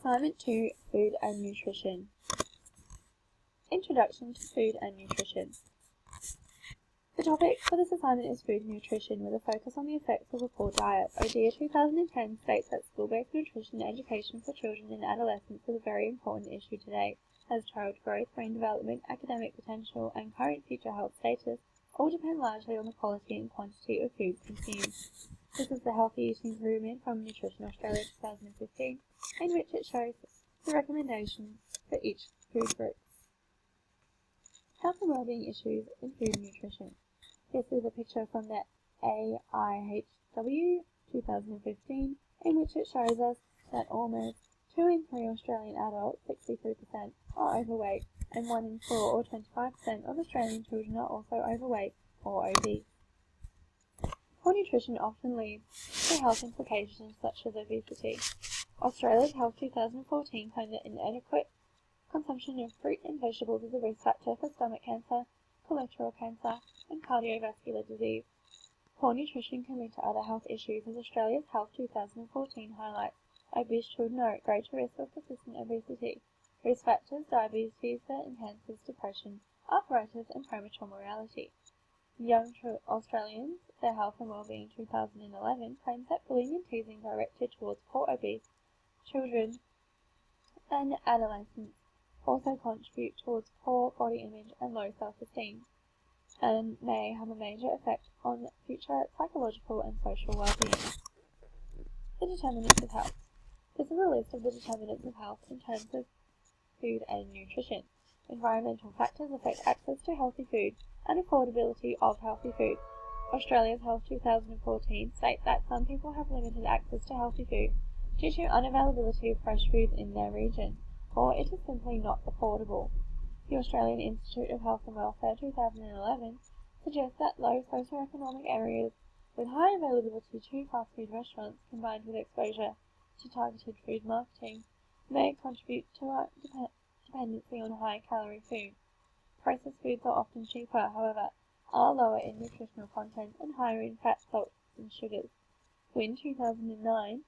Assignment 2, Food and Nutrition. Introduction to Food and Nutrition. The topic for this assignment is food and nutrition, with a focus on the effects of a poor diet. ODIHR 2010 states that school-based nutrition education for children and adolescents is a very important issue today, as child growth, brain development, academic potential, and current future health status all depend largely on the quality and quantity of foods consumed. This is the Healthy Eating Pyramid from Nutrition Australia 2015, in which it shows the recommendations for each food group. Health and wellbeing issues in food and nutrition. This is a picture from the AIHW 2015, in which it shows us that almost 2 in 3 Australian adults, 63%, are overweight, and 1 in 4 or 25% of Australian children are also overweight or obese. Poor nutrition often leads to health implications such as obesity. Australia's Health 2014 found that inadequate consumption of fruit and vegetables is a risk factor for stomach cancer, colorectal cancer, and cardiovascular disease. Poor nutrition can lead to other health issues, as Australia's Health 2014 highlights. Obese children are at greater risk of persistent obesity. Risk factors: diabetes that enhances depression, arthritis, and premature mortality. Young Australians, their Health and Wellbeing 2011 claims that bullying and teasing directed towards poor obese children and adolescents also contribute towards poor body image and low self-esteem, and may have a major effect on future psychological and social well-being. The determinants of health. This is a list of the determinants of health in terms of food and nutrition. Environmental factors affect access to healthy food and affordability of healthy food. Australia's Health 2014 states that some people have limited access to healthy food due to unavailability of fresh foods in their region, or it is simply not affordable. The Australian Institute of Health and Welfare 2011 suggests that low socioeconomic areas with high availability to fast food restaurants, combined with exposure to targeted food marketing, may contribute to our dependency on high-calorie food. Processed foods are often cheaper, however, are lower in nutritional content and higher in fat, salt, and sugars. WIN 2009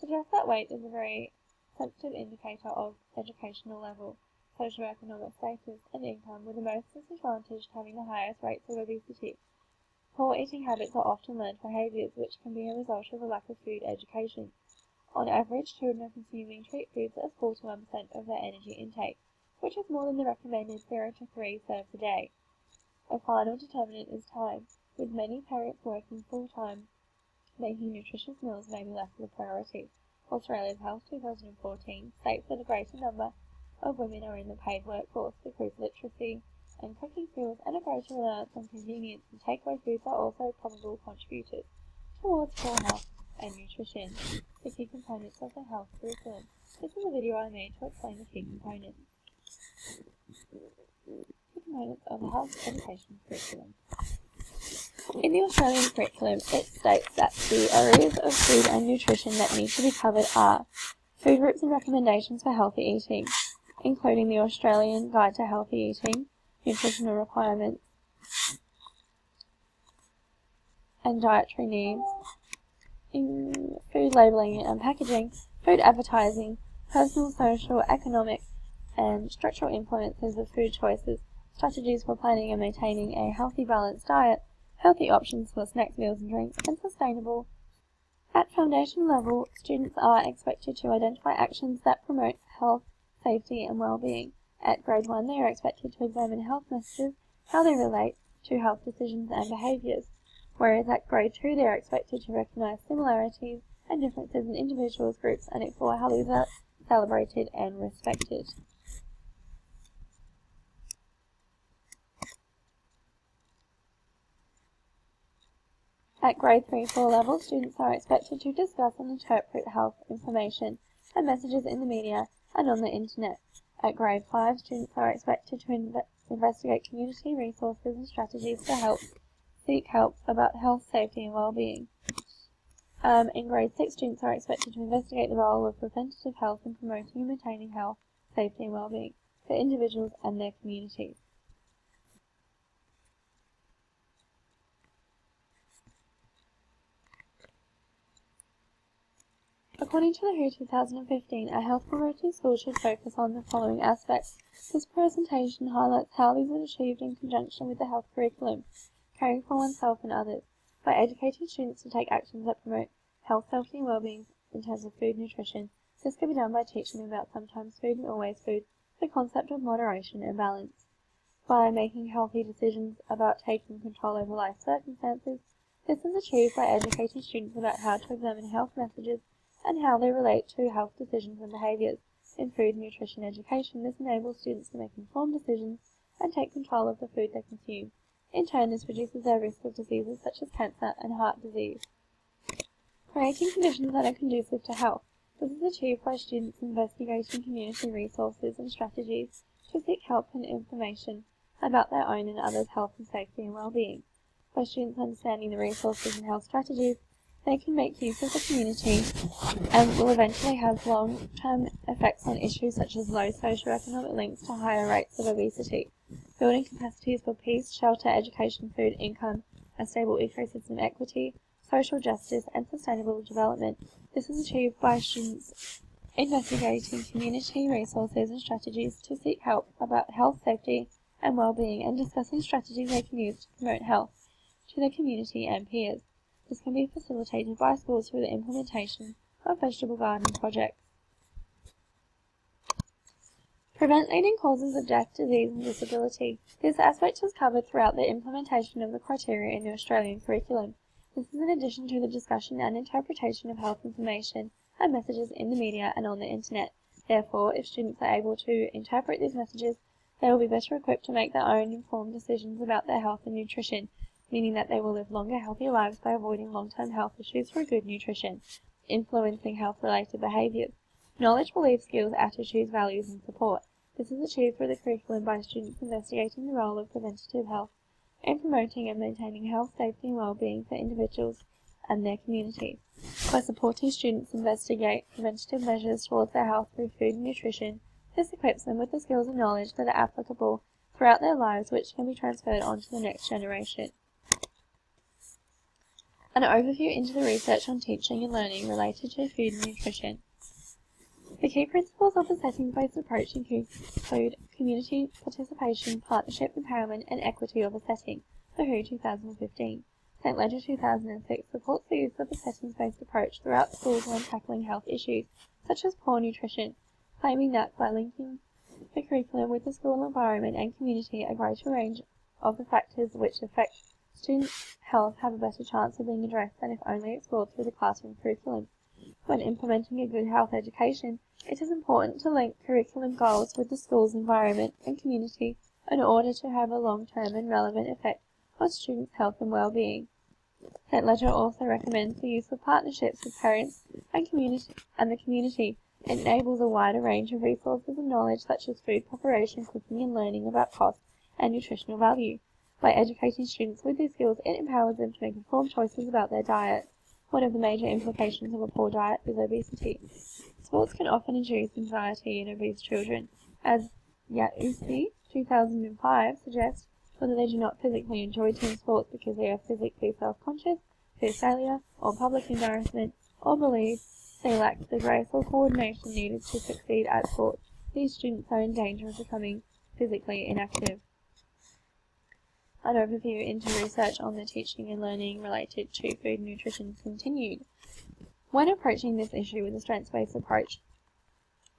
suggests that weight is a very sensitive indicator of educational level, socioeconomic status, and income, with the most disadvantaged having the highest rates of obesity. Poor eating habits are often learned behaviours, which can be a result of a lack of food education. On average, children are consuming treat foods as 41% of their energy intake, which is more than the recommended 0 to 3 serves a day. A final determinant is time, with many parents working full-time. Making nutritious meals may be less of a priority. Australia's Health 2014 states that a greater number of women are in the paid workforce. Decreased literacy and cooking skills and a greater reliance on convenience and takeaway foods are also probable contributors towards poor health and nutrition. The key components of the health curriculum. This is a video I made to explain the key components. Key components of the health education curriculum. In the Australian curriculum, it states that the areas of food and nutrition that need to be covered are food groups and recommendations for healthy eating, including the Australian Guide to Healthy Eating, nutritional requirements and dietary needs, in food labelling and packaging, food advertising, personal, social, economic, and structural influences of food choices, strategies for planning and maintaining a healthy, balanced diet, healthy options for snacks, meals and drinks, and sustainable. At foundation level, students are expected to identify actions that promote health, safety and well-being. At grade 1, they are expected to examine health messages, how they relate to health decisions and behaviours, whereas at grade 2 they are expected to recognise similarities and differences in individuals, groups, and explore how these are celebrated and respected. At grade 3-4 level, students are expected to discuss and interpret health information and messages in the media and on the internet. At grade 5, students are expected to investigate community resources and strategies to seek help about health, safety and well-being. In grade 6, students are expected to investigate the role of preventative health in promoting and maintaining health, safety and well-being for individuals and their communities. According to the WHO 2015, a health promoting school should focus on the following aspects. This presentation highlights how these are achieved in conjunction with the health curriculum, caring for oneself and others, by educating students to take actions that promote health, safety and well-being in terms of food and nutrition. This can be done by teaching them about sometimes food and always food, the concept of moderation and balance. By making healthy decisions about taking control over life circumstances. This is achieved by educating students about how to examine health messages and how they relate to health decisions and behaviours. In food and nutrition education, this enables students to make informed decisions and take control of the food they consume. In turn, this reduces their risk of diseases such as cancer and heart disease. Creating conditions that are conducive to health. This is achieved by students investigating community resources and strategies to seek help and information about their own and others' health and safety and well-being. By students understanding the resources and health strategies, they can make use of the community and will eventually have long-term effects on issues such as low socioeconomic links to higher rates of obesity, building capacities for peace, shelter, education, food, income, a stable ecosystem equity, social justice, and sustainable development. This is achieved by students investigating community resources and strategies to seek help about health, safety, and well-being, and discussing strategies they can use to promote health to their community and peers. This can be facilitated by schools through the implementation of vegetable garden projects. Prevent leading causes of death, disease and disability. This aspect is covered throughout the implementation of the criteria in the Australian curriculum. This is in addition to the discussion and interpretation of health information and messages in the media and on the internet. Therefore, if students are able to interpret these messages, they will be better equipped to make their own informed decisions about their health and nutrition, meaning that they will live longer, healthier lives by avoiding long-term health issues through good nutrition, influencing health-related behaviours. Knowledge, belief, skills, attitudes, values and support. This is achieved through the curriculum by students investigating the role of preventative health in promoting and maintaining health, safety and well-being for individuals and their communities. By supporting students investigate preventative measures towards their health through food and nutrition, this equips them with the skills and knowledge that are applicable throughout their lives, which can be transferred on to the next generation. An overview into the research on teaching and learning related to food and nutrition. The key principles of the settings-based approach include community participation, partnership, empowerment, and equity of a setting. The WHO 2015. St. Ledger 2006 supports the use of a settings-based approach throughout schools when tackling health issues, such as poor nutrition, claiming that by linking the curriculum with the school environment and community, a greater range of the factors which affect students' health have a better chance of being addressed than if only explored through the classroom curriculum. When implementing a good health education, it is important to link curriculum goals with the school's environment and community in order to have a long-term and relevant effect on students' health and well-being. St. Ledger also recommends the use of partnerships with parents and the community. It enables a wider range of resources and knowledge such as food preparation, cooking and learning about cost and nutritional value. By educating students with these skills, it empowers them to make informed choices about their diet. One of the major implications of a poor diet is obesity. Sports can often induce anxiety in obese children, as Yausi 2005 suggests, whether they do not physically enjoy team sports because they are physically self-conscious, fear failure, or public embarrassment, or believe they lack the grace or coordination needed to succeed at sport. These students are in danger of becoming physically inactive. An overview into research on the teaching and learning related to food and nutrition continued. When approaching this issue with a strengths-based approach,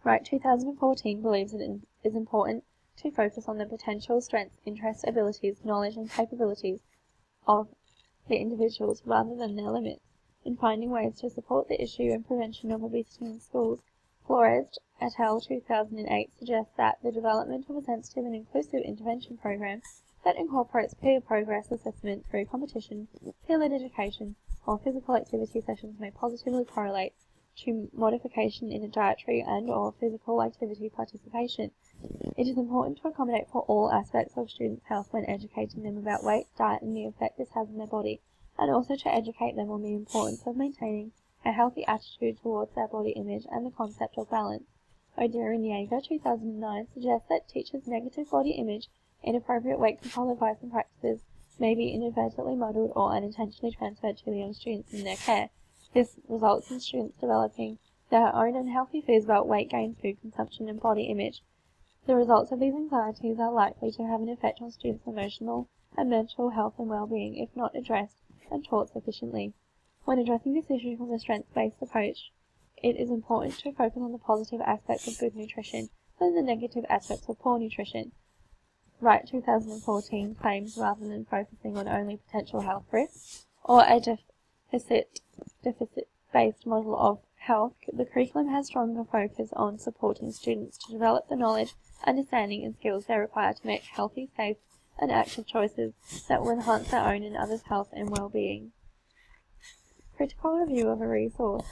Wright 2014 believes it is important to focus on the potential strengths, interests, abilities, knowledge and capabilities of the individuals rather than their limits. In finding ways to support the issue and prevention of obesity in schools, Flores et al. 2008 suggests that the development of a sensitive and inclusive intervention program that incorporates peer progress assessment through competition, peer-led education, or physical activity sessions may positively correlate to modification in a dietary and/or physical activity participation. It is important to accommodate for all aspects of students' health when educating them about weight, diet, and the effect this has on their body, and also to educate them on the importance of maintaining a healthy attitude towards their body image and the concept of balance. O'Dear and Yeager 2009 suggests that teachers' negative body image, inappropriate weight control advice and practices may be inadvertently modelled or unintentionally transferred to the young students in their care. This results in students developing There are own unhealthy fears about weight gain, food consumption, and body image. The results of these anxieties are likely to have an effect on students' emotional and mental health and well-being if not addressed and taught sufficiently. When addressing this issue from a strengths-based approach, it is important to focus on the positive aspects of good nutrition than the negative aspects of poor nutrition. Wright 2014 claims rather than focusing on only potential health risks or a deficit-based model of health, the curriculum has stronger focus on supporting students to develop the knowledge, understanding and skills they require to make healthy, safe and active choices that will enhance their own and others' health and well-being. Critical review of a resource.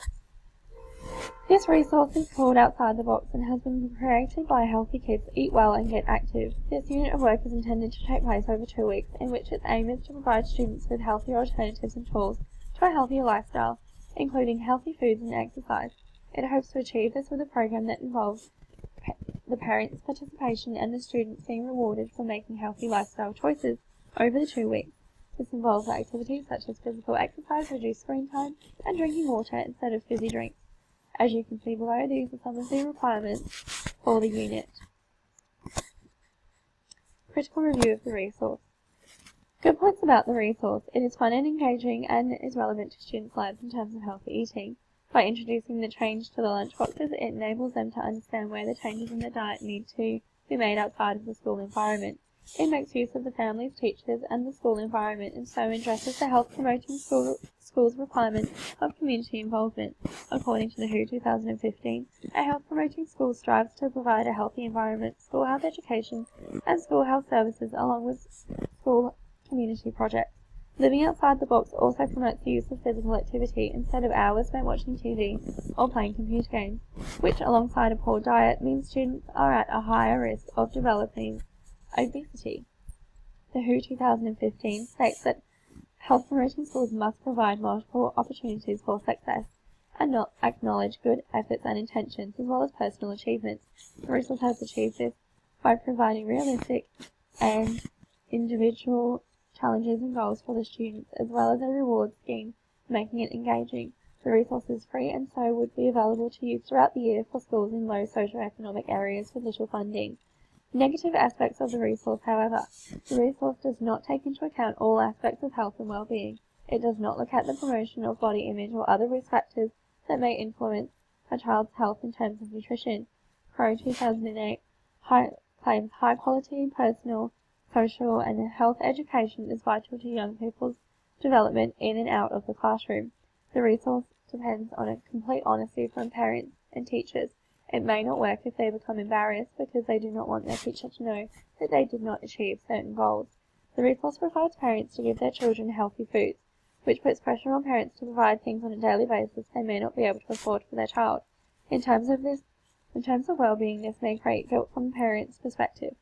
This resource is called Outside the Box and has been created by Healthy Kids Eat Well and Get Active. This unit of work is intended to take place over 2 weeks, in which its aim is to provide students with healthier alternatives and tools to a healthier lifestyle, including healthy foods and exercise. It hopes to achieve this with a program that involves the parents' participation and the students being rewarded for making healthy lifestyle choices over the 2 weeks. This involves activities such as physical exercise, reduced screen time, and drinking water instead of fizzy drinks. As you can see below, these are some of the requirements for the unit. Critical review of the resource. Good points about the resource. It is fun and engaging and is relevant to students' lives in terms of healthy eating. By introducing the change to the lunchboxes, it enables them to understand where the changes in their diet need to be made outside of the school environment. It makes use of the families, teachers, and the school environment, and so addresses the health-promoting school's requirement of community involvement. According to the WHO 2015, a health-promoting school strives to provide a healthy environment, school health education, and school health services, along with school community projects. Living outside the box also promotes the use of physical activity instead of hours spent watching TV or playing computer games, which, alongside a poor diet, means students are at a higher risk of developing obesity. The WHO 2015 states that health-promoting schools must provide multiple opportunities for success and not acknowledge good efforts and intentions as well as personal achievements. The resource has achieved this by providing realistic and individual challenges and goals for the students, as well as a reward scheme, making it engaging. The resource is free and so would be available to use throughout the year for schools in low socioeconomic areas with little funding. Negative aspects of the resource, however. The resource does not take into account all aspects of health and well-being. It does not look at the promotion of body image or other risk factors that may influence a child's health in terms of nutrition. Crowe 2008 claims high-quality personal, social, and health education is vital to young people's development in and out of the classroom. The resource depends on a complete honesty from parents and teachers. It may not work if they become embarrassed because they do not want their teacher to know that they did not achieve certain goals. The resource requires parents to give their children healthy foods, which puts pressure on parents to provide things on a daily basis they may not be able to afford for their child. In terms of well-being, this may create guilt from the parents' perspective,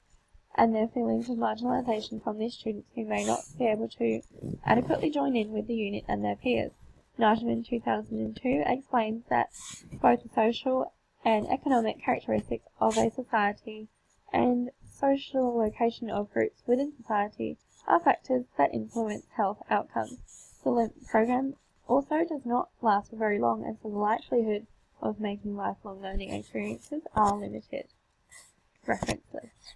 and their feelings of marginalization from these students who may not be able to adequately join in with the unit and their peers. Nightman 2002 explains that both the social and economic characteristics of a society and social location of groups within society are factors that influence health outcomes. The program also does not last for very long, and so the likelihood of making lifelong learning experiences are limited. Reference list.